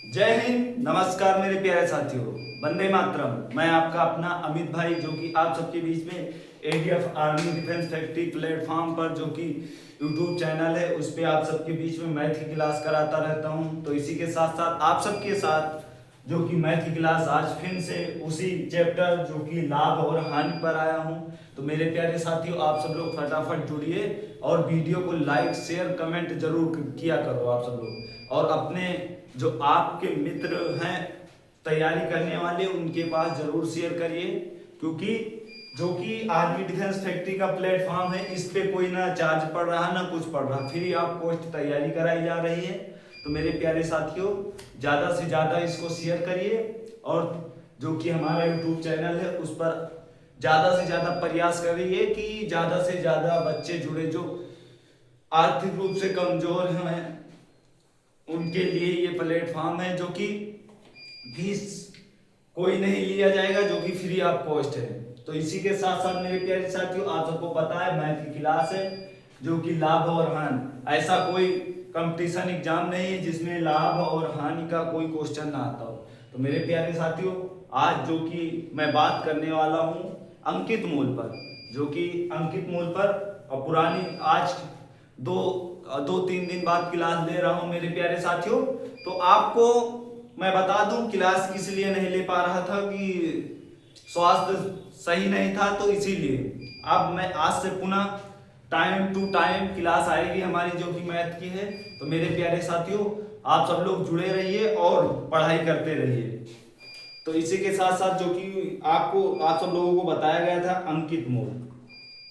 जय हिंद, नमस्कार मेरे प्यारे साथियों। वंदे मातरम। मैं आपका अपना अमित भाई, जो कि आप सबके बीच में ADF army defence factory platform पर, जो कि यूट्यूब चैनल है, उस पे आप सबके बीच में मैथ की क्लास कराता रहता हूं। तो इसी के साथ साथ आप सबके साथ जो कि मैथ की क्लास आज फिर से उसी चैप्टर जो कि लाभ और हानि पर आया हूं। तो मेरे प्यारे साथियों, आप सब लोग फटाफट जुड़िए और वीडियो को लाइक शेयर कमेंट जरूर किया करो आप सब लोग। और अपने जो आपके मित्र हैं तैयारी करने वाले, उनके पास जरूर शेयर करिए, क्योंकि जो कि आर्मी डिफेंस फैक्ट्री का प्लेटफॉर्म है, इस पे कोई ना चार्ज पड़ रहा ना कुछ पड़ रहा, फ्री ऑफ कॉस्ट तैयारी कराई जा रही है। तो मेरे प्यारे साथियों, ज़्यादा से ज़्यादा इसको शेयर करिए और जो कि हमारा यूट्यूब चैनल है उस पर ज़्यादा से ज़्यादा प्रयास करिए कि ज़्यादा से ज़्यादा बच्चे जुड़े, जो आर्थिक रूप से कमजोर हैं उनके लिए ये प्लेटफॉर्म है, जो कि फीस कोई नहीं लिया जाएगा, जो कि फ्री ऑफ कॉस्ट है। तो इसी के साथ साथ मेरे प्यारे साथियों, आप सबको पता है मैथ की क्लास है, जो कि लाभ और हानि, ऐसा कोई कंपटीशन एग्जाम नहीं है जिसमें लाभ और हानि का कोई क्वेश्चन ना आता हो। तो मेरे प्यारे साथियों, आज जो कि मैं बात करने वाला हूँ अंकित मूल पर, जो कि अंकित मूल पर, और पुरानी आज दो दो तीन दिन बाद क्लास ले रहा हूँ मेरे प्यारे साथियों। तो आपको मैं बता दूं, क्लास किस लिए नहीं ले पा रहा था कि स्वास्थ्य सही नहीं था, तो इसीलिए अब मैं आज से पुनः टाइम टू टाइम क्लास आएगी हमारी, जो कि मैथ की है। तो मेरे प्यारे साथियों, आप सब लोग जुड़े रहिए और पढ़ाई करते रहिए। तो इसी के साथ साथ जो कि आपको आप सब लोगों को बताया गया था अंकित मूल,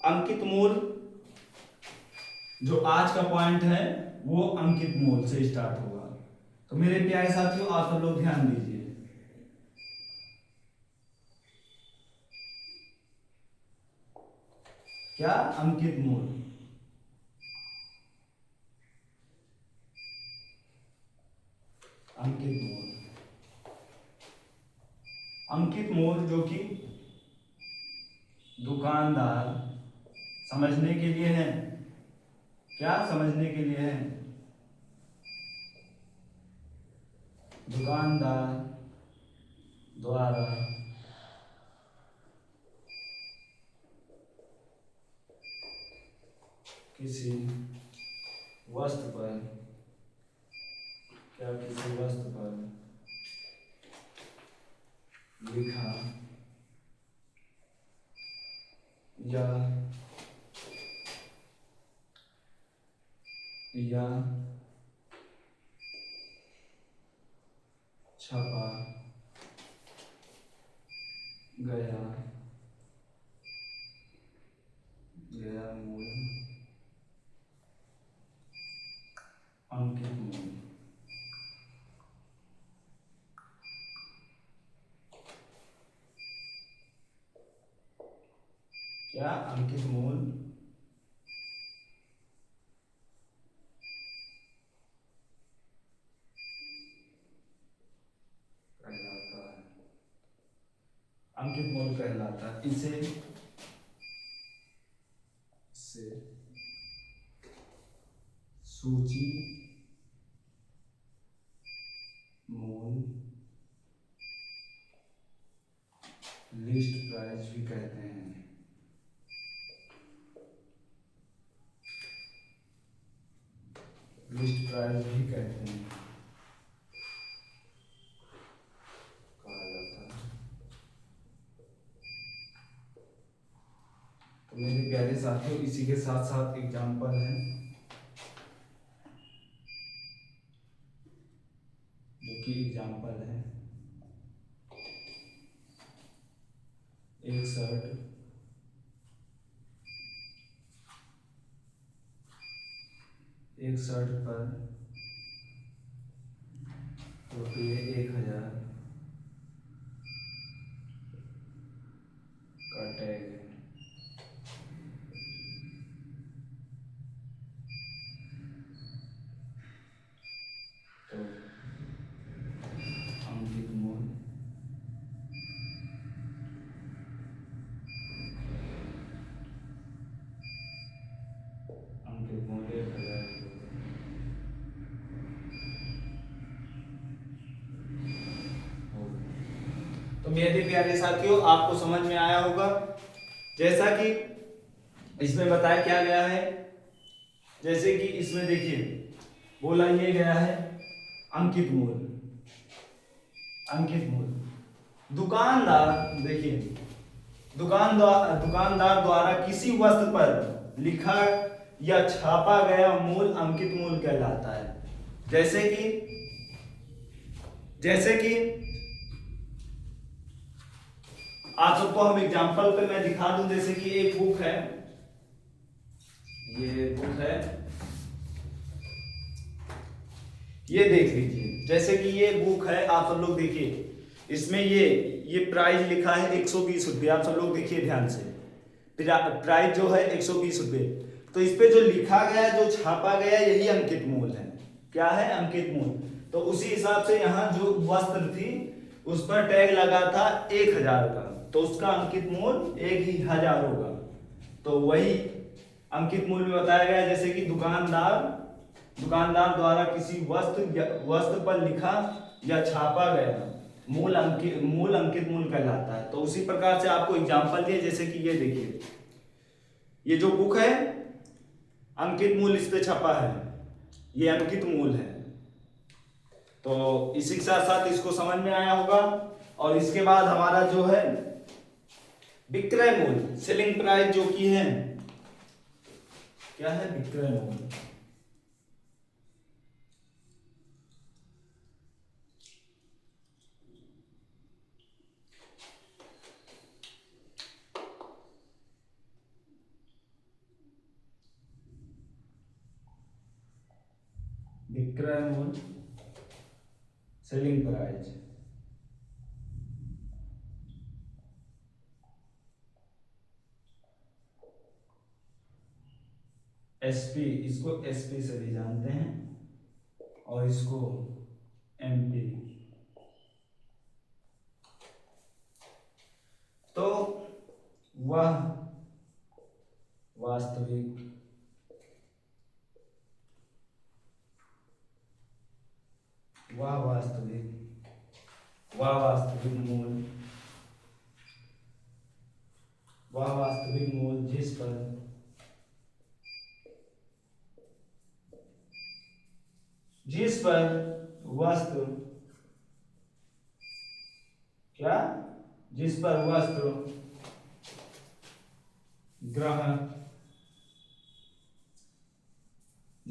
अंकित मूल जो आज का पॉइंट है वो अंकित मूल से स्टार्ट होगा। तो मेरे प्यारे साथियों, आप सब लोग ध्यान दीजिए। क्या? अंकित मूल। अंकित मूल, अंकित मूल जो कि दुकानदार, समझने के लिए है। क्या समझने के लिए है? दुकानदार द्वारा किसी वस्तु पर, क्या किसी वस्तु पर लिखा या छपा गया गया मूल अंकित मूल। क्या? अंकित मूल कहलाता है, अंकित मूल कहलाता है। इसे से सूची मूल, लिस्ट प्राइस भी कहते हैं। लिस्ट प्राइस भी कहते हैं, कहा जाता है। तो मेरे प्यारे साथियों, इसी के साथ साथ एग्जाम्पल है, जो कि एग्जाम्पल है। एक शर्ट पर ₹1000 का टैग है। तो अंकित मूल अंकित मूल 1000 की होगा। तो मेरे प्यारे साथियों आपको समझ में आया होगा। जैसा कि इसमें बताया क्या गया है, जैसे कि इसमें देखिए बोला ये गया है अंकित मूल। अंकित मूल दुकानदार, देखिए दुकानदार द्वारा किसी वस्तु पर लिखा या छापा गया मूल अंकित मूल कहलाता है। जैसे कि आप सबको हम एग्जांपल पे मैं दिखा दूं। जैसे कि एक बुक है, ये बुक है, ये देख लीजिए। जैसे कि ये बुक है, आप सब लोग देखिए, इसमें ये प्राइस लिखा है 120 रुपये। आप सब लोग देखिए ध्यान से, प्राइस जो है 120 रुपये। तो इस पे जो लिखा गया, जो छापा गया, यही अंकित मूल है। क्या है? अंकित मूल। तो उसी हिसाब से यहाँ जो वस्त्र थी उस पर टैग लगा था 1000 का, तो उसका अंकित मूल 1000 होगा। तो वही अंकित मूल में बताया गया। जैसे कि दुकानदार द्वारा किसी वस्त्र पर लिखा या छापा गया मूल अंकित मूल कहलाता है। तो उसी प्रकार से आपको एग्जांपल दिए। जैसे कि ये देखिए, ये जो बुक है अंकित मूल इस पे छपा है, ये अंकित मूल है। तो इसी के साथ साथ इसको समझ में आया होगा। और इसके बाद हमारा जो है विक्रय मूल, सेलिंग प्राइस, जो कि है क्या है? विक्रय मूल। विक्रय मूल, सेलिंग प्राइस। एसपी, इसको एसपी से भी जानते हैं और इसको एमपी। तो वह वास्तविक मूल, वह वास्तविक मूल जिस पर वस्तु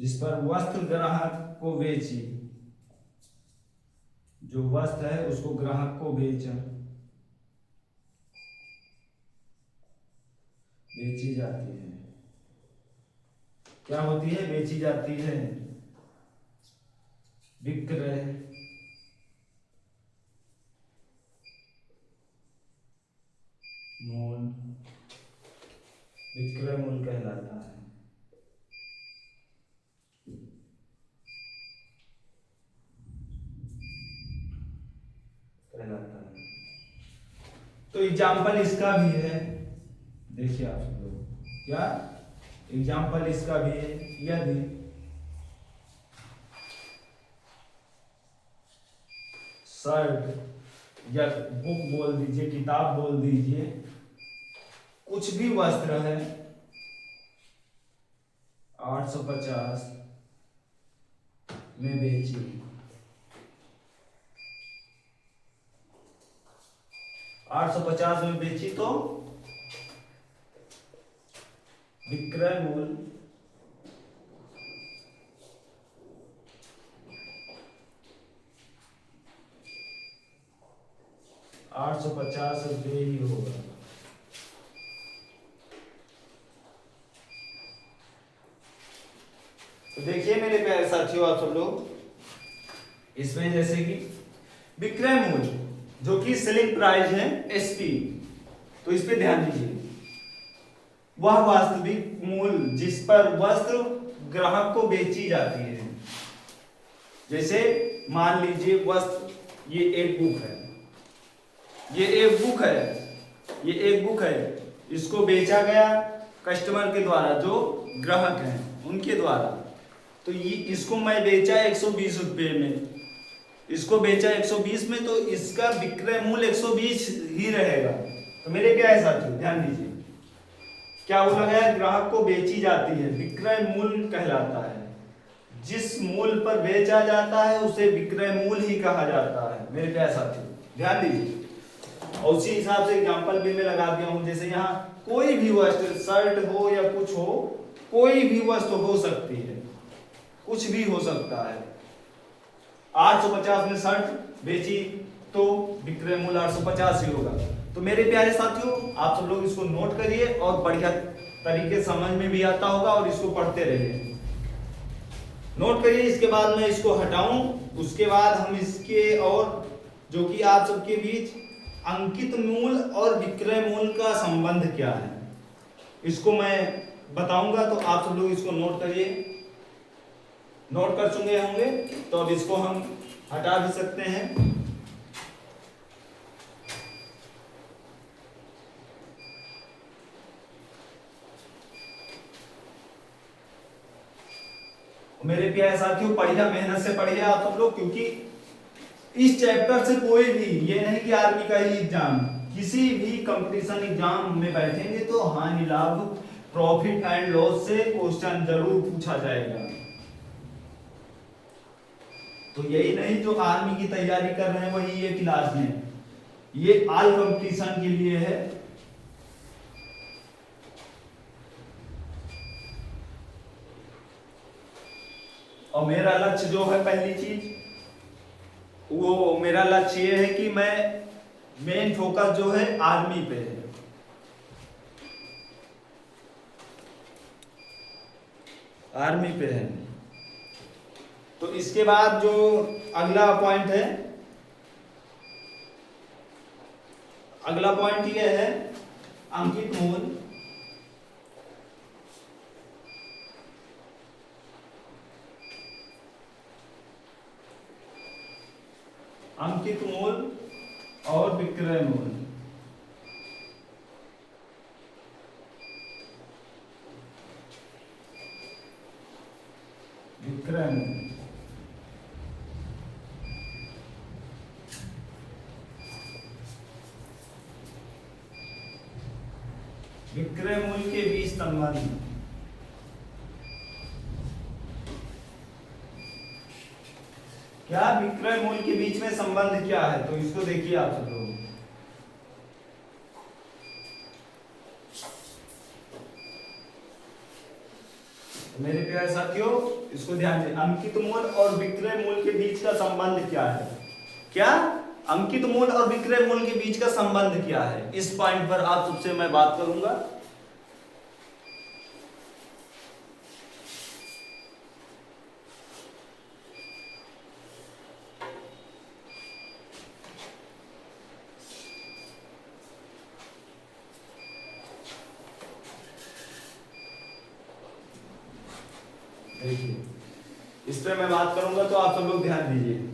जिस पर वस्तु ग्राहक को बेची, जो वस्तु है उसको ग्राहक को बेची जाती है। क्या होती है? बेची जाती है। विक्रय मूल कहलाता है। तो एग्जाम्पल इसका भी है, देखिए आप सब लोग, क्या एग्जाम्पल इसका भी है। यदि शर्ट या बुक बोल दीजिए, किताब बोल दीजिए, कुछ भी वस्त्र है 850 में बेची, 850 में बेची, तो विक्रय मूल 850 रुपये ही होगा। तो देखिए मेरे प्यारे साथियों, आप सब लोग, इसमें जैसे कि विक्रय मूल जो कि सेलिंग प्राइस है एसपी, तो इस पे ध्यान दीजिए। वह वास्तविक मूल जिस पर वस्तु ग्राहक को बेची जाती है। जैसे मान लीजिए वस्तु, ये एक बुक है, ये एक बुक है, इसको बेचा गया कस्टमर के द्वारा, जो ग्राहक हैं उनके द्वारा। तो ये इसको मैं बेचा 120 रुपये में, इसको बेचा 120 में, तो इसका विक्रय मूल्य 120 ही रहेगा। तो मेरे क्या है साथियों, ध्यान दीजिए, क्या बोला गया है, ग्राहक को बेची जाती है, विक्रय मूल्य कहलाता है। जिस मूल्य पर बेचा जाता है उसे विक्रय मूल्य ही कहा जाता है मेरे प्यारे साथियों, ध्यान दीजिए। और उसी हिसाब से एग्जांपल भी मैं लगा दिया हूं, जैसे यहाँ कोई भी वस्तु, शर्ट हो या कुछ हो, कोई भी वस्तु हो सकती है, कुछ भी हो सकता है। 850 में शर्ट बेची तो विक्रय मूल्य 850 ही होगा। तो मेरे प्यारे साथियों, आप सब लोग इसको नोट करिए और बढ़िया तरीके समझ में भी आता होगा, और इसको पढ़ते रहिए, नोट करिए। इसके बाद मैं इसको हटाऊं, उसके बाद हम इसके और जो कि आप सबके बीच अंकित मूल्य और विक्रय मूल्य का संबंध क्या है, इसको मैं बताऊंगा। तो आप सब लोग इसको नोट करिए, नोट कर चुके होंगे, तो अब इसको हम हटा भी सकते हैं। मेरे प्यारे साथियों, बढ़िया मेहनत से पढ़िए आप सब लोग, क्योंकि इस चैप्टर से कोई भी, ये नहीं कि आर्मी का ही एग्जाम, किसी भी कंपटीशन एग्जाम में बैठेंगे तो हानि लाभ, प्रॉफिट एंड लॉस से क्वेश्चन जरूर पूछा जाएगा। तो यही नहीं जो आर्मी की तैयारी कर रहे हैं वही ये क्लास में, ये ऑल कंपटीशन के लिए है। और मेरा लक्ष्य जो है, पहली चीज वो मेरा लक्ष्य ये है कि मैं मेन फोकस जो है आर्मी पे है, आर्मी पे है। तो इसके बाद जो अगला पॉइंट है, अगला पॉइंट ये है अंकित मूल्य। अंकित मूल्य और विक्रय मूल्य। विक्रय मूल्य विक्रय मूल्य के बीच संबंध। क्या विक्रय मूल्य के बीच में संबंध क्या है, तो इसको देखिए आप सब लोग। मेरे प्यारे साथियों, इसको ध्यान दें, अंकित मूल्य और विक्रय मूल्य के बीच का संबंध क्या है। क्या अंकित मूल्य और विक्रय मूल्य के बीच का संबंध क्या है, इस पॉइंट पर आप सबसे मैं बात करूंगा। देखिए, इस पे मैं बात करूंगा, तो आप सब लोग ध्यान दीजिए।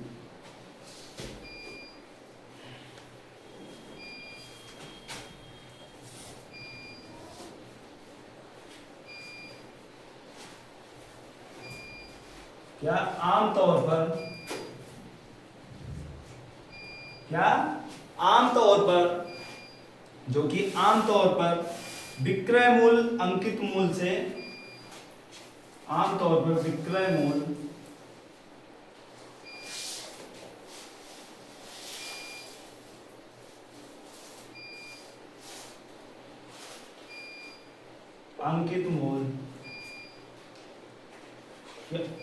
क्या आमतौर पर जो कि आमतौर पर विक्रय मूल्य अंकित मूल्य से, आमतौर पर विक्रय मूल्य अंकित मूल्य,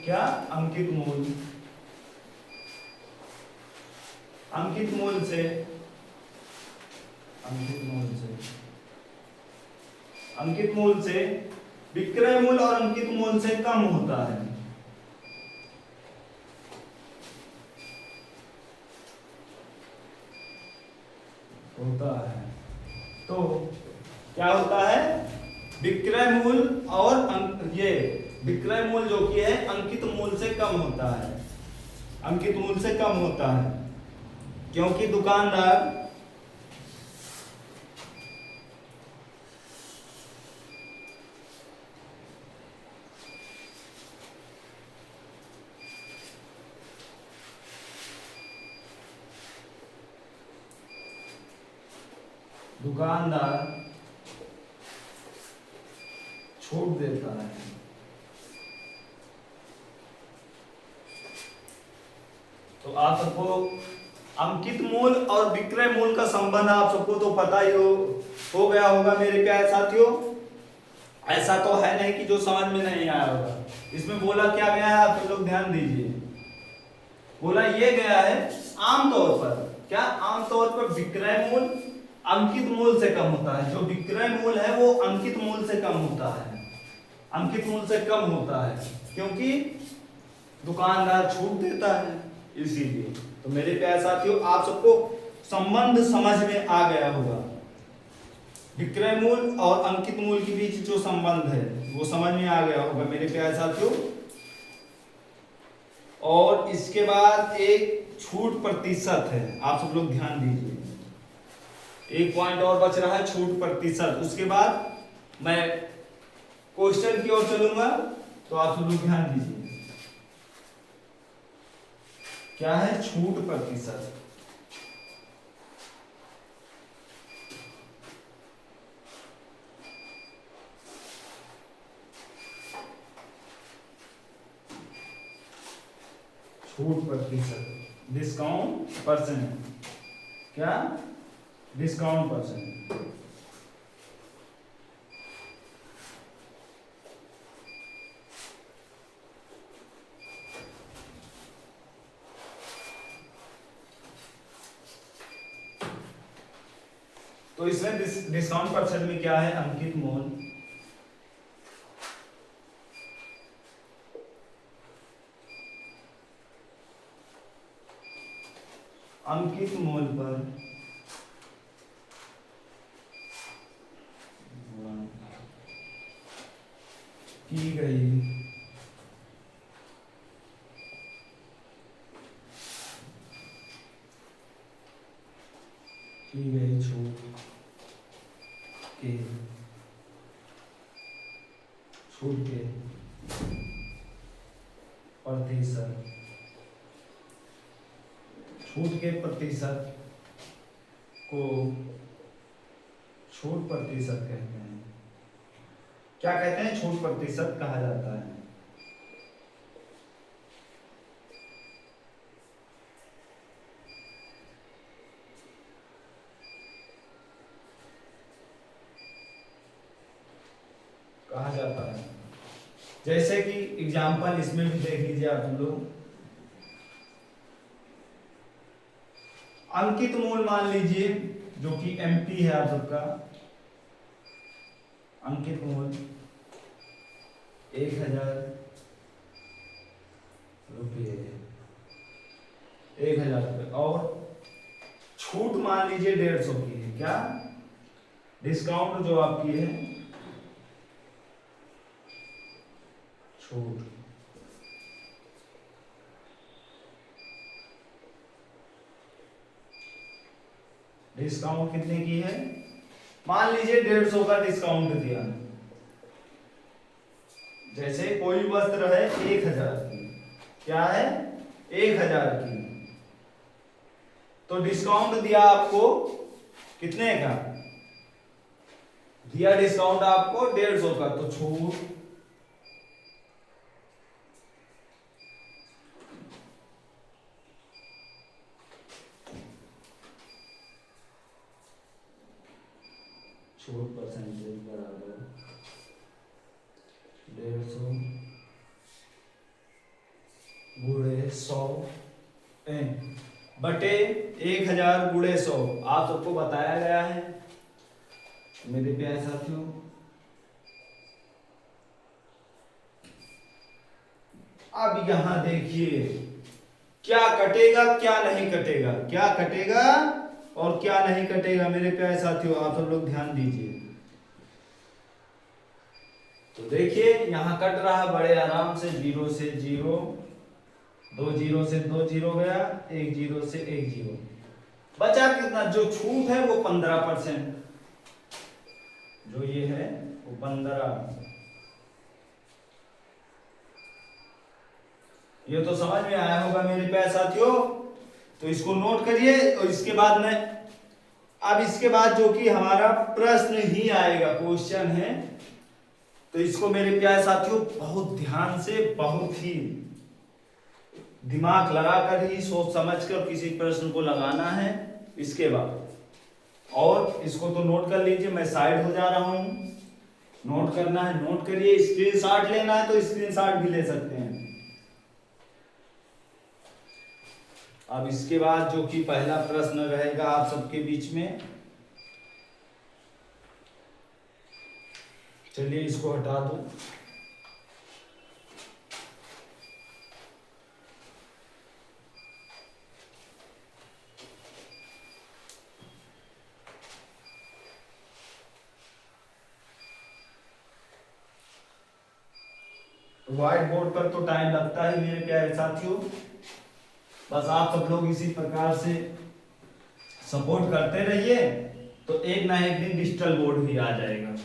क्या अंकित मूल्य, अंकित मूल्य से, अंकित मूल्य से विक्रय मूल्य और अंकित मूल्य से कम होता है। तो क्या होता है, विक्रय मूल्य और ये विक्रय मूल्य जो कि है अंकित मूल्य से कम होता है, अंकित मूल्य से कम होता है, क्योंकि दुकानदार दुकानदार छूट देता है। तो आप सबको अंकित मूल्य और विक्रय मूल्य का संबंध आप सबको तो पता ही हो गया होगा मेरे प्यारे साथियों। ऐसा तो है नहीं कि जो समझ में नहीं आया होगा। इसमें बोला क्या गया है आप सब लोग ध्यान दीजिए। बोला ये गया है आमतौर पर, क्या आमतौर पर विक्रय मूल्य अंकित मूल्य से कम होता है। जो विक्रय मूल्य है वो अंकित मूल्य से कम होता है, अंकित मूल्य से कम होता है, क्योंकि दुकानदार छूट देता है इसीलिए। तो मेरे प्यारे साथियों आप सबको संबंध समझ में आ गया होगा। विक्रय मूल्य और अंकित मूल्य के बीच जो संबंध है वो समझ में आ गया होगा मेरे प्यारे साथियों। और इसके बाद एक छूट प्रतिशत है, आप सब लोग ध्यान दीजिए। एक पॉइंट और बच रहा है, छूट प्रतिशत। उसके बाद मैं क्वेश्चन की ओर चलूंगा, तो आप सब लोग ध्यान दीजिए। क्या है छूट प्रतिशत? छूट प्रतिशत, डिस्काउंट परसेंट। क्या? Discount percent. तो इसमें डिस्काउंट परसेंट में क्या है? अंकित मूल्य अंकित मूल्य पर की गई छूट के प्रतिशत, छूट के प्रतिशत को छूट प्रतिशत कहते हैं। क्या कहते हैं? छूट प्रतिशत कहा जाता है। कहा जाता है जैसे कि एग्जाम्पल इसमें भी देख लीजिए आप लोग। अंकित मूल्य मान लीजिए जो कि एमपी है आप सबका, अंकित मूल्य 1000 रुपये, 1000 रुपये, और छूट मान लीजिए 150 की है। क्या? डिस्काउंट जो आपकी है, छूट डिस्काउंट कितने की है? मान लीजिए 150 का डिस्काउंट दिया। जैसे कोई वस्त्र है 1000 की, क्या है? 1000 की, तो डिस्काउंट दिया आपको कितने का? दिया डिस्काउंट आपको 150 का, तो छूट परसेंटेज बराबर 150 गुणे 100 बटे 1000 गुणे 100। आप सबको बताया गया है मेरे प्यारे साथियों। अब यहां देखिए क्या कटेगा क्या नहीं कटेगा, क्या कटेगा और क्या नहीं कटेगा मेरे प्यारे साथियों, आप सब लोग ध्यान दीजिए। तो देखिए यहां कट रहा बड़े आराम से, 0 से 0, 2 0 से 2 0 गया, 1 0 से 1 0, बचा कितना? जो छूट है वो 15%, जो ये है वो 15। ये तो समझ में आया होगा मेरे प्यारे साथियों। तो इसको नोट करिए और इसके बाद मैं अब इसके बाद जो कि हमारा प्रश्न ही आएगा, क्वेश्चन है, तो इसको मेरे प्यारे साथियों बहुत ध्यान से, बहुत ही दिमाग लगाकर ही, सोच समझकर किसी प्रश्न को लगाना है। इसके बाद और इसको तो नोट कर लीजिए, मैं साइड हो जा रहा हूं। नोट करना है नोट करिए, स्क्रीनशॉट लेना है तो स्क्रीनशॉट भी ले सकते हैं। अब इसके बाद जो कि पहला प्रश्न रहेगा आप सबके बीच में, चलिए इसको हटा दो। व्हाइट बोर्ड पर तो टाइम लगता ही मेरे प्यारे साथियों, बस आप सब लोग इसी प्रकार से सपोर्ट करते रहिए, तो एक ना एक दिन डिजिटल बोर्ड भी आ जाएगा।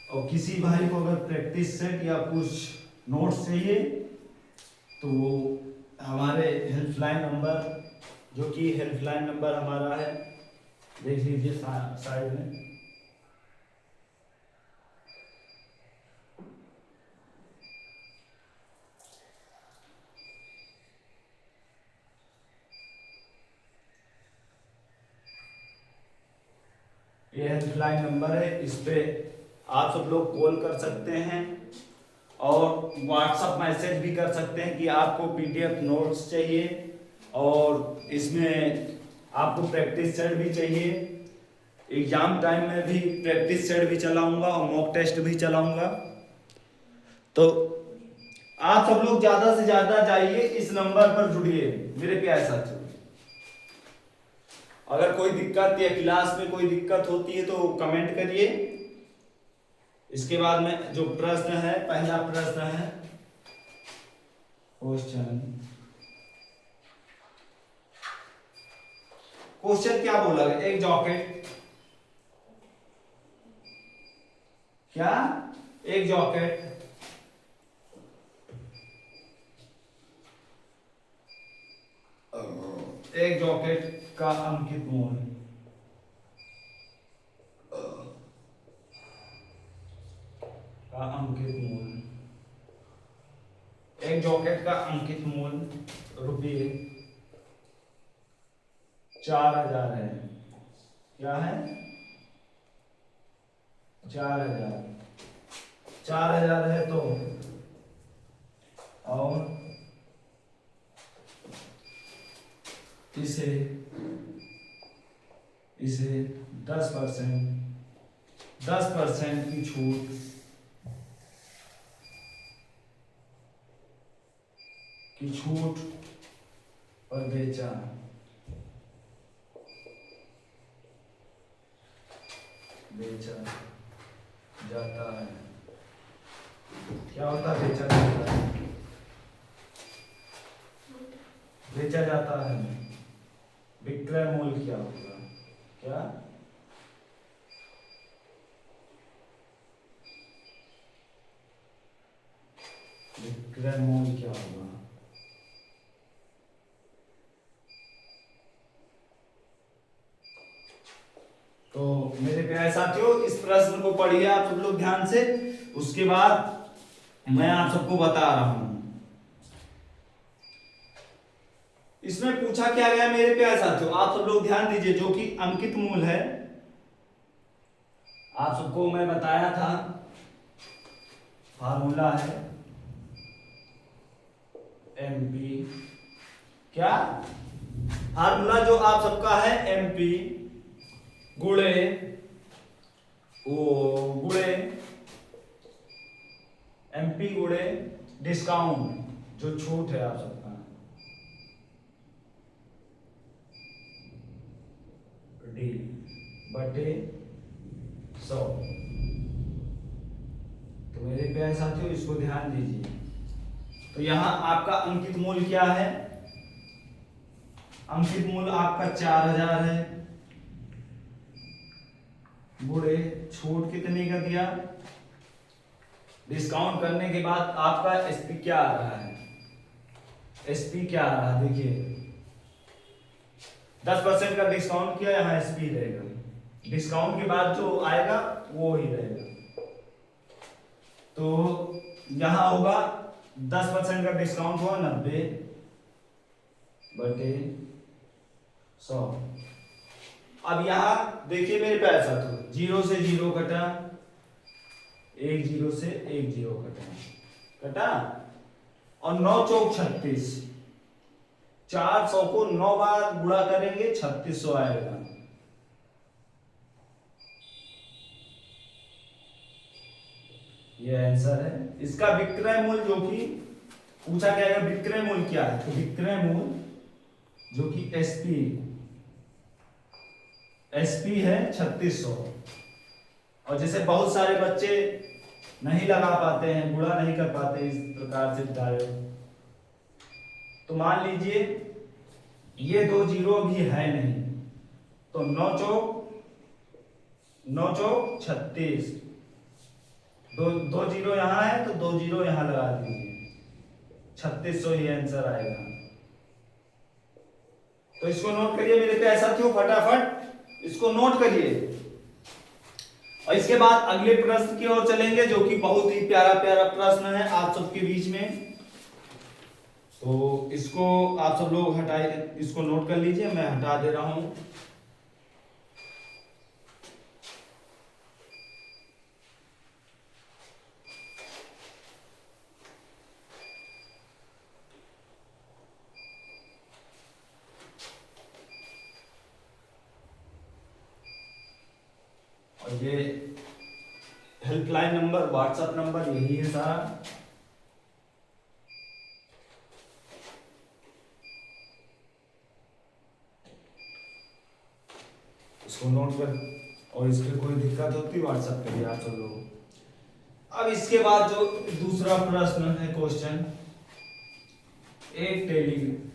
और किसी भाई को अगर प्रैक्टिस सेट या कुछ नोट्स चाहिए तो हमारे हेल्पलाइन नंबर, जो कि हेल्पलाइन नंबर हमारा है, देख लीजिए साइड में। ये हेल्पलाइन नंबर है, इस पे आप सब लोग कॉल कर सकते हैं और व्हाट्सएप मैसेज भी कर सकते हैं कि आपको पीडीएफ नोट्स चाहिए और इसमें आपको प्रैक्टिस सेट भी चाहिए। एग्जाम टाइम में भी प्रैक्टिस सेट भी चलाऊंगा और मॉक टेस्ट भी चलाऊंगा। तो आप सब लोग ज्यादा से ज्यादा जाइए, इस नंबर पर जुड़िए मेरे प्यारे साथियों। अगर कोई दिक्कत या क्लास में कोई दिक्कत होती है तो कमेंट करिए। इसके बाद में जो प्रश्न है, पहला प्रश्न है क्वेश्चन क्या बोला गया? एक जॉकेट, क्या एक जॉकेट एक जॉकेट का अंकित मूल्य एक जॉकेट का अंकित मूल्य रुपये 4000 है। क्या है? 4000 है तो और इसे 10% की छूट पर बेचा जाता है। क्या होता है बेचा जाता है? बेचा जाता है, विक्रय मूल्य क्या होगा? क्या? विक्रय मूल्य क्या होगा? तो मेरे प्यारे साथियों, इस प्रश्न को पढ़िए आप सब लोग ध्यान से, उसके बाद मैं आप सबको बता रहा हूं। इसमें पूछा क्या गया मेरे प्यारे साथियों, आप सब लोग ध्यान दीजिए। जो कि अंकित मूल्य है, आप सबको मैं बताया था, फार्मूला है एमपी। क्या फार्मूला जो आप सबका है? एमपी गुणे एमपी गुणे डिस्काउंट, जो छूट है आप सबका, डी बटे 100। तो मेरे प्यारे साथियों इसको ध्यान दीजिए। तो यहां आपका अंकित मूल्य क्या है? अंकित मूल्य आपका 4000 है, गुणे छूट कितने का दिया? डिस्काउंट करने के बाद आपका एसपी क्या आ रहा है, एसपी क्या आ रहा है देखिए, 10% का डिस्काउंट किया, यहाँ एसपी रहेगा, डिस्काउंट के बाद जो आएगा वो ही रहेगा। तो यहाँ होगा 10% का डिस्काउंट हुआ 90/100। अब यहाँ देखिए मेरे पैसा तो 0 से 0 कटा, 1 0 से 1 0 कटा, और 9 चौक 36, 400 को 9 बार गुणा करेंगे 3600 आएगा। ये आंसर है। इसका विक्रय मूल्य जो कि पूछा गया है, विक्रय मूल्य क्या है, तो विक्रय मूल्य जो कि एसपी है 3600। और जैसे बहुत सारे बच्चे नहीं लगा पाते हैं, गुणा नहीं कर पाते इस प्रकार से डायरेक्ट, तो मान लीजिए ये 2 जीरो भी है नहीं, तो 9 चौक 36, दो जीरो यहाँ है तो 2 जीरो यहाँ लगा दीजिए, 3600 ही आंसर आएगा। तो इसको नोट करिए मेरे प्यारे साथियों, फटाफट इसको नोट करिए। और इसके बाद अगले प्रश्न की ओर चलेंगे, जो कि बहुत ही प्यारा प्यारा प्रश्न है आप सबके बीच में। तो इसको आप सब लोग हटाए, इसको नोट कर लीजिए, मैं हटा दे रहा हूं। और ये हेल्पलाइन नंबर, व्हाट्सएप नंबर यही है सारा। इसको नोट कर, और इसके कोई दिक्कत होती व्हाट्सएप करिए आप सब लोग। अब इसके बाद जो दूसरा प्रश्न है, क्वेश्चन, एक टेलीविजन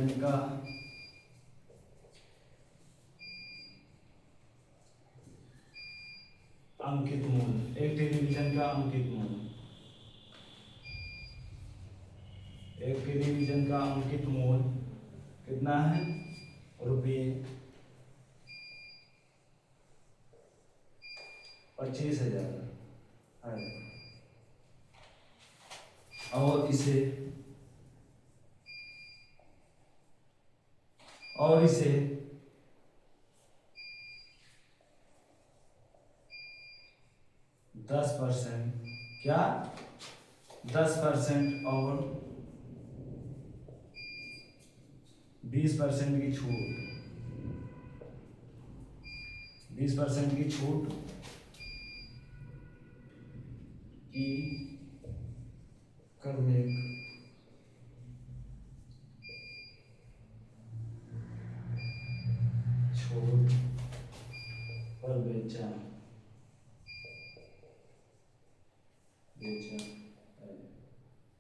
का अंकित मूल्य, एक टेलीविजन का अंकित मूल्य, एक टेलीविजन का अंकित मूल्य कितना है, रुपये 25,000 है। और इसे 10% क्या, 10% और 20% की छूट, 20% की छूट की कर छूट पर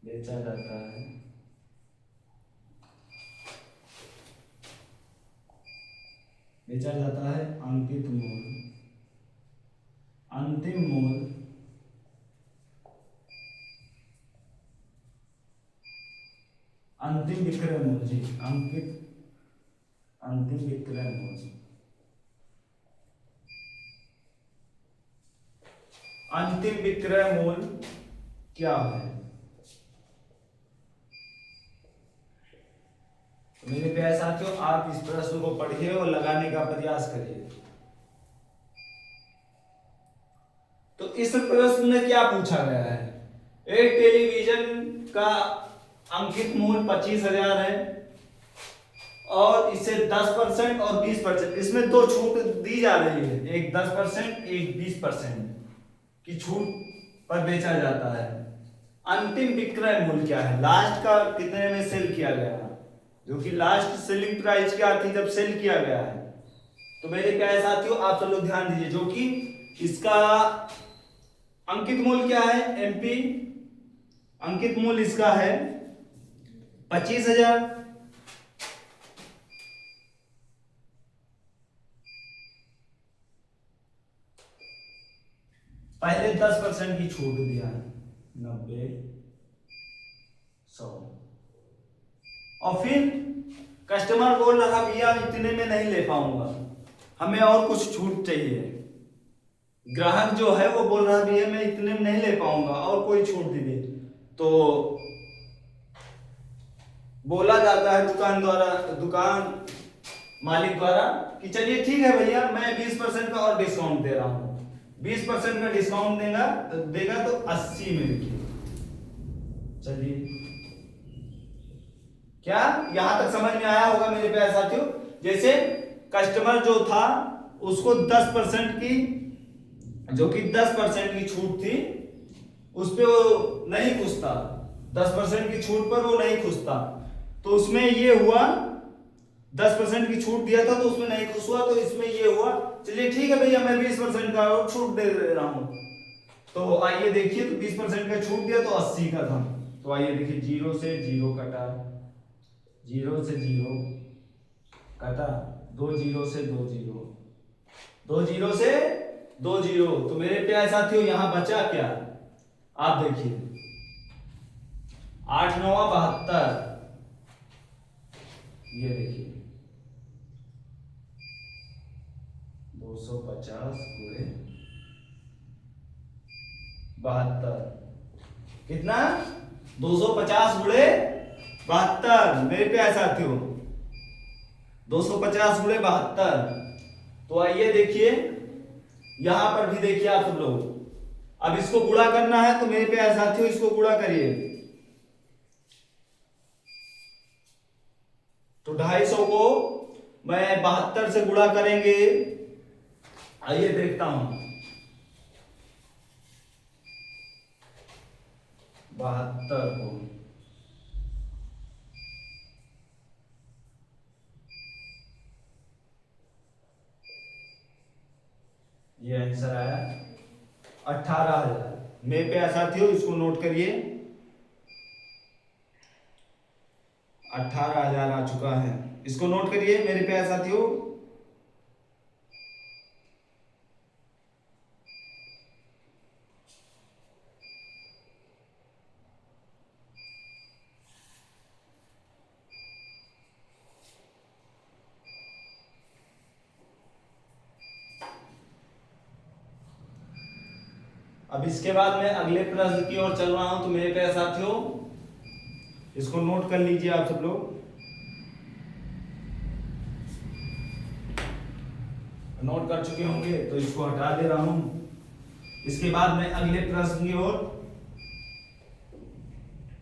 बेचा जाता है, अंकित मूल्य, अंतिम मूल्य अंतिम विक्रय मूल्य जी, अंतिम विक्रय मूल्य, अंतिम विक्रय मूल्य क्या है। तो मेरे प्यारे साथियों, आप इस प्रश्न को पढ़िए और लगाने का प्रयास करिए। तो इस प्रश्न में क्या पूछा गया है, एक टेलीविजन का अंकित मूल्य 25,000 है, और इसे 10% और 20%, इसमें 2 छूट दी जा रही है, एक 10%, एक 20% की छूट पर बेचा जाता है। अंतिम विक्रय मूल्य क्या है, लास्ट का कितने में सेल किया गया, जो कि लास्ट सेलिंग प्राइस क्या थी जब सेल किया गया है। तो मेरे प्यारे साथियों, आप सब लोग ध्यान दीजिए, जो कि इसका अंकित मूल्य क्या है, MP अंकित मूल्य इसका है 25,000। पहले 10% की छूट दिया है, 90, 100। और फिर कस्टमर बोल रहा भैया इतने में नहीं ले पाऊंगा, हमें और कुछ छूट चाहिए। ग्राहक जो है वो बोल रहा भैया मैं इतने में नहीं ले पाऊंगा और कोई छूट दीजिए। तो बोला जाता है दुकान मालिक द्वारा कि चलिए ठीक है भैया, मैं 20% का और डिस्काउंट दे रहा हूँ। 20% का डिस्काउंट देगा तो 80 में बिकिए। चलिए, क्या यहां तक समझ में आया होगा मेरे प्यारे साथियों? जैसे कस्टमर जो था उसको 10% की, जो कि 10% की छूट थी, उस पे वो नहीं खुश था। 10% की छूट पर वो नहीं खुश था। तो उसमें ये हुआ, 10% की छूट दिया था तो उसमें नहीं खुश हुआ, तो इसमें ये हुआ चलिए ठीक है भैया मैं 20% का और छूट दे रहा हूं। तो आइए देखिए, तो 20% का छूट दिया तो 80 का था। तो आइए देखिए, 0 से 0 कटा, 0 से 0 कटा, 2 0 से 2 0, 2 0 से 2 0। तो मेरे प्यारे साथियों यहां बचा क्या? आप देखिए, 8 9 72, ये देखिए 250 गुणे 72, कितना? 250 गुणे 72 मेरे प्यारे साथियों, 250 गुणे 72। तो आइए देखिए, यहां पर भी देखिए आप सब लोग, अब इसको गुणा करना है तो मेरे प्यारे साथियों इसको गुणा करिए। तो 250 को मैं 72 से गुणा करेंगे। आइए देखता हूं, 72 को ये आंसर आया 18,000। मेरे प्यारे साथियों इसको नोट करिए, 18,000 आ चुका है। इसको नोट करिए मेरे प्यारे साथियों। अब इसके बाद मैं अगले प्रश्न की ओर चल रहा हूं। तो मेरे प्यारे साथियों इसको नोट कर लीजिए आप सब लोग, नोट कर चुके होंगे तो इसको हटा दे रहा हूं। इसके बाद मैं अगले प्रश्न की ओर,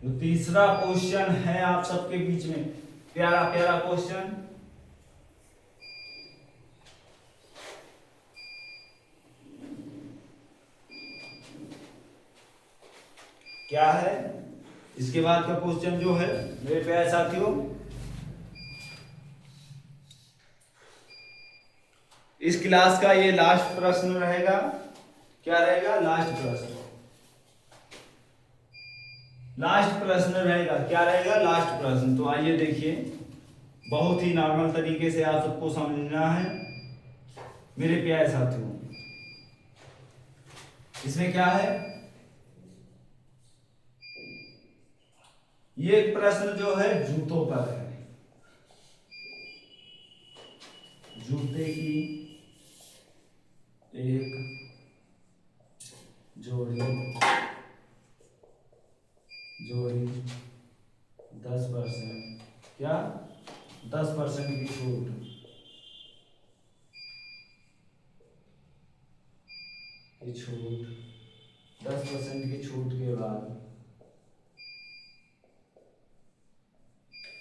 तो तीसरा क्वेश्चन है आप सबके बीच में, प्यारा प्यारा क्वेश्चन। क्या है इसके बाद का क्वेश्चन जो है मेरे प्यारे साथियों, इस क्लास का ये लास्ट प्रश्न रहेगा। क्या रहेगा? लास्ट प्रश्न, लास्ट प्रश्न रहेगा। क्या रहेगा? लास्ट प्रश्न। तो आइए देखिए, बहुत ही नॉर्मल तरीके से आप सबको समझना है मेरे प्यारे साथियों। इसमें क्या है, ये प्रश्न जो है जूतों पर है। जूते की एक जोड़ी 10%, क्या 10% की छूट, की छूट 10% की छूट के बाद,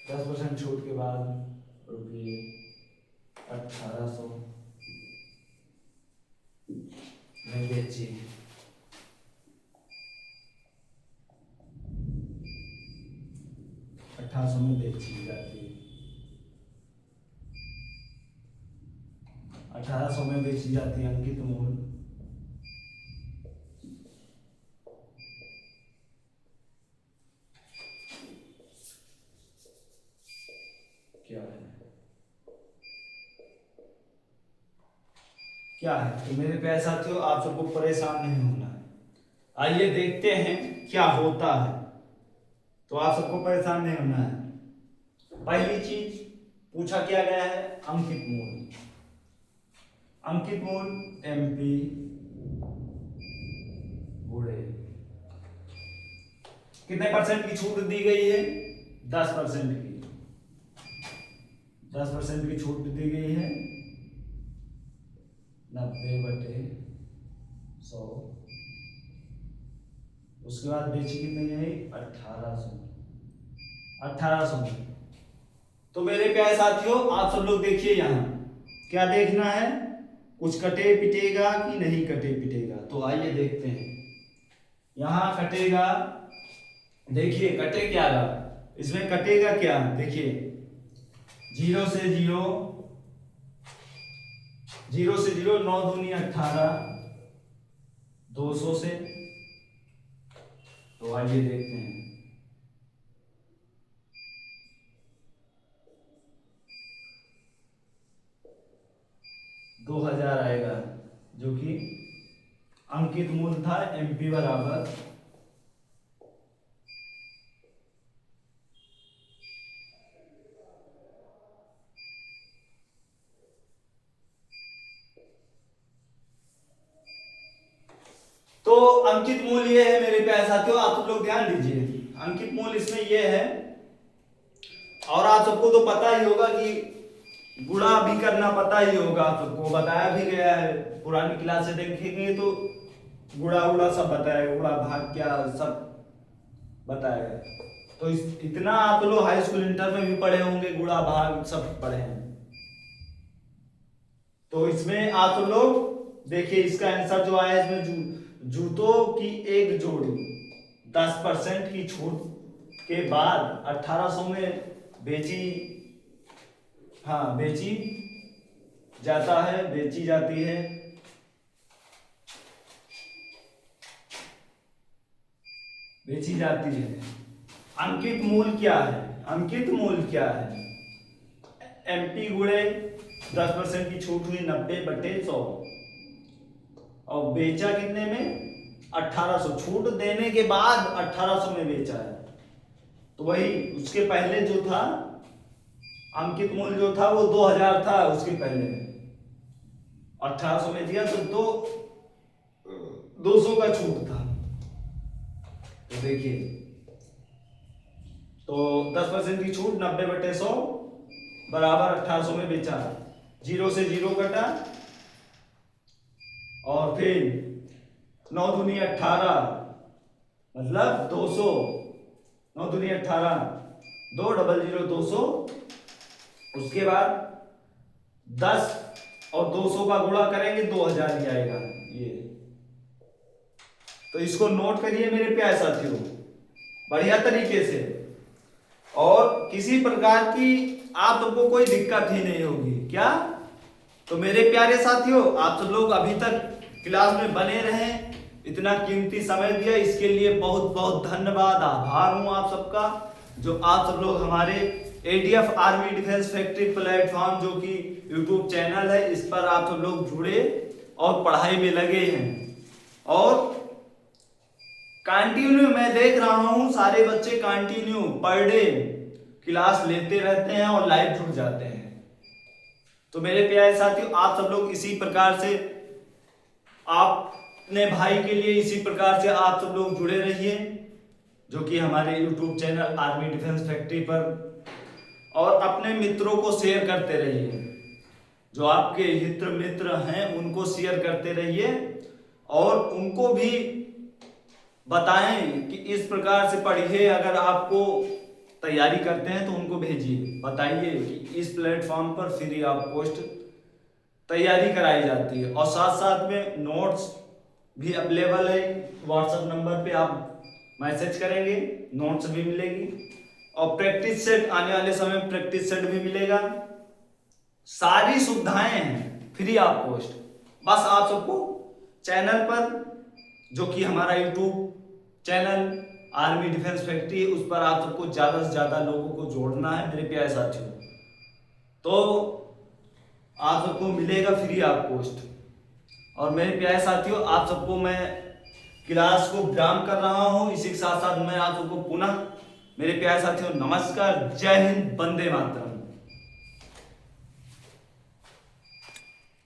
10% छूट के बाद रुपये 1800 में बेची। 1800 में बेची जाती है, 1800 में बेची जाती है अंकित मूल्य। क्या है। तो मेरे प्यारे साथियों, आप सबको परेशान नहीं होना है। आइए देखते हैं क्या होता है। तो आप सबको परेशान नहीं होना है। पहली चीज पूछा क्या गया है, अंकित मूल। अंकित मूल एमपी बूढ़े, कितने परसेंट की छूट दी गई है, 10% की। 10% की छूट दी गई है, 90/100। उसके बाद बेची कितने गई, 1800। 1800 में। तो मेरे प्यारे साथियों, आप सब लोग देखिए यहाँ क्या देखना है, कुछ कटे पिटेगा कि नहीं कटे पिटेगा। तो आइए देखते हैं। यहाँ कटेगा, देखिए कटे क्या रहा, इसमें कटेगा क्या, देखिए 0 से 0, 0 से 0, 9 दूनी 18, 200 से। तो आइए देखते हैं। दो 2000 आएगा, जो कि अंकित मूल था, एमपी बराबर तो अंकित मूल ये है मेरे प्यारे साथियों, आप सब लोग ध्यान दीजिए। अंकित मूल इसमें ये है, और आप सबको तो पता ही होगा कि गुणा भी करना पता ही होगा, आप सबको बताया भी गया है। पुरानी क्लास से देखेंगे तो गुणा उड़ा सब बताया, गुणा भाग क्या सब बताया है। तो इतना आप लोग हाई स्कूल इंटर में भी पढ़े होंगे, गुणा भाग सब पढ़े हैं। तो इसमें आप लोग देखिए, इसका आंसर जो आया, इसमें जूतों की एक जोड़ी 10% की छूट के बाद 1800 में बेची, हाँ बेची जाता है, बेची जाती है। बेची जाती है। अंकित मूल क्या है, अंकित मूल क्या है, एमपी गुणे 10% की छूट हुई 90/100, और बेचा कितने में, 1800। छूट देने के बाद 1800 में बेचा है। तो वही उसके पहले जो था अंकित मूल जो था वो 2000 था, उसके पहले 1800 में दिया तो 200 का छूट था। तो देखिए, तो 10% की छूट 90/100 बराबर 1800 में बेचा। 0 से 0 कटा, और फिर 9 दूनी 18 मतलब 200, 9 दूनी 18, 200 200। उसके बाद 10 और 200 का गुणा करेंगे 2000 ही आएगा ये। तो इसको नोट करिए मेरे प्यारे साथियों बढ़िया तरीके से, और किसी प्रकार की आप सबको कोई दिक्कत ही नहीं होगी क्या। तो मेरे प्यारे साथियों, आप सब लोग अभी तक क्लास में बने रहें, इतना कीमती समय दिया, इसके लिए बहुत बहुत धन्यवाद, आभार हूं आप सबका। जो आप सब लोग हमारे ADF army defence factory platform जो कि यूट्यूब चैनल है, इस पर आप सब लोग जुड़े और पढ़ाई में लगे हैं। और कंटिन्यू मैं देख रहा हूं सारे बच्चे कंटिन्यू पर डे क्लास लेते रहते हैं और लाइव जुड़ जाते हैं। तो मेरे प्यारे साथियों, आप सब लोग इसी प्रकार से अपने भाई के लिए इसी प्रकार से आप सब लोग जुड़े रहिए, जो कि हमारे YouTube channel army defence factory पर, और अपने मित्रों को शेयर करते रहिए। जो आपके हित मित्र हैं उनको शेयर करते रहिए, और उनको भी बताएं कि इस प्रकार से पढ़िए। अगर आपको तैयारी करते हैं तो उनको भेजिए, बताइए कि इस प्लेटफॉर्म पर फ्री ऑफ कॉस्ट तैयारी कराई जाती है, और साथ साथ में नोट्स भी अवेलेबल है। व्हाट्सएप नंबर पे आप मैसेज करेंगे, नोट्स भी मिलेगी, और प्रैक्टिस सेट आने वाले समय में प्रैक्टिस सेट भी मिलेगा। सारी सुविधाएं हैं फ्री ऑफ कॉस्ट। बस आप सबको चैनल पर, जो कि हमारा YouTube channel army defence factory है, उस पर आप सबको ज्यादा से ज्यादा लोगों को जोड़ना है मेरे प्यारे साथियों। तो आप सबको मिलेगा फ्री ऑफ कॉस्ट। और मेरे प्यारे साथियों, आप सबको मैं क्लास को विराम कर रहा हूँ। इसी के साथ साथ मैं आप सबको पुनः मेरे प्यारे साथियों नमस्कार, जय हिंद, वंदे मातरम।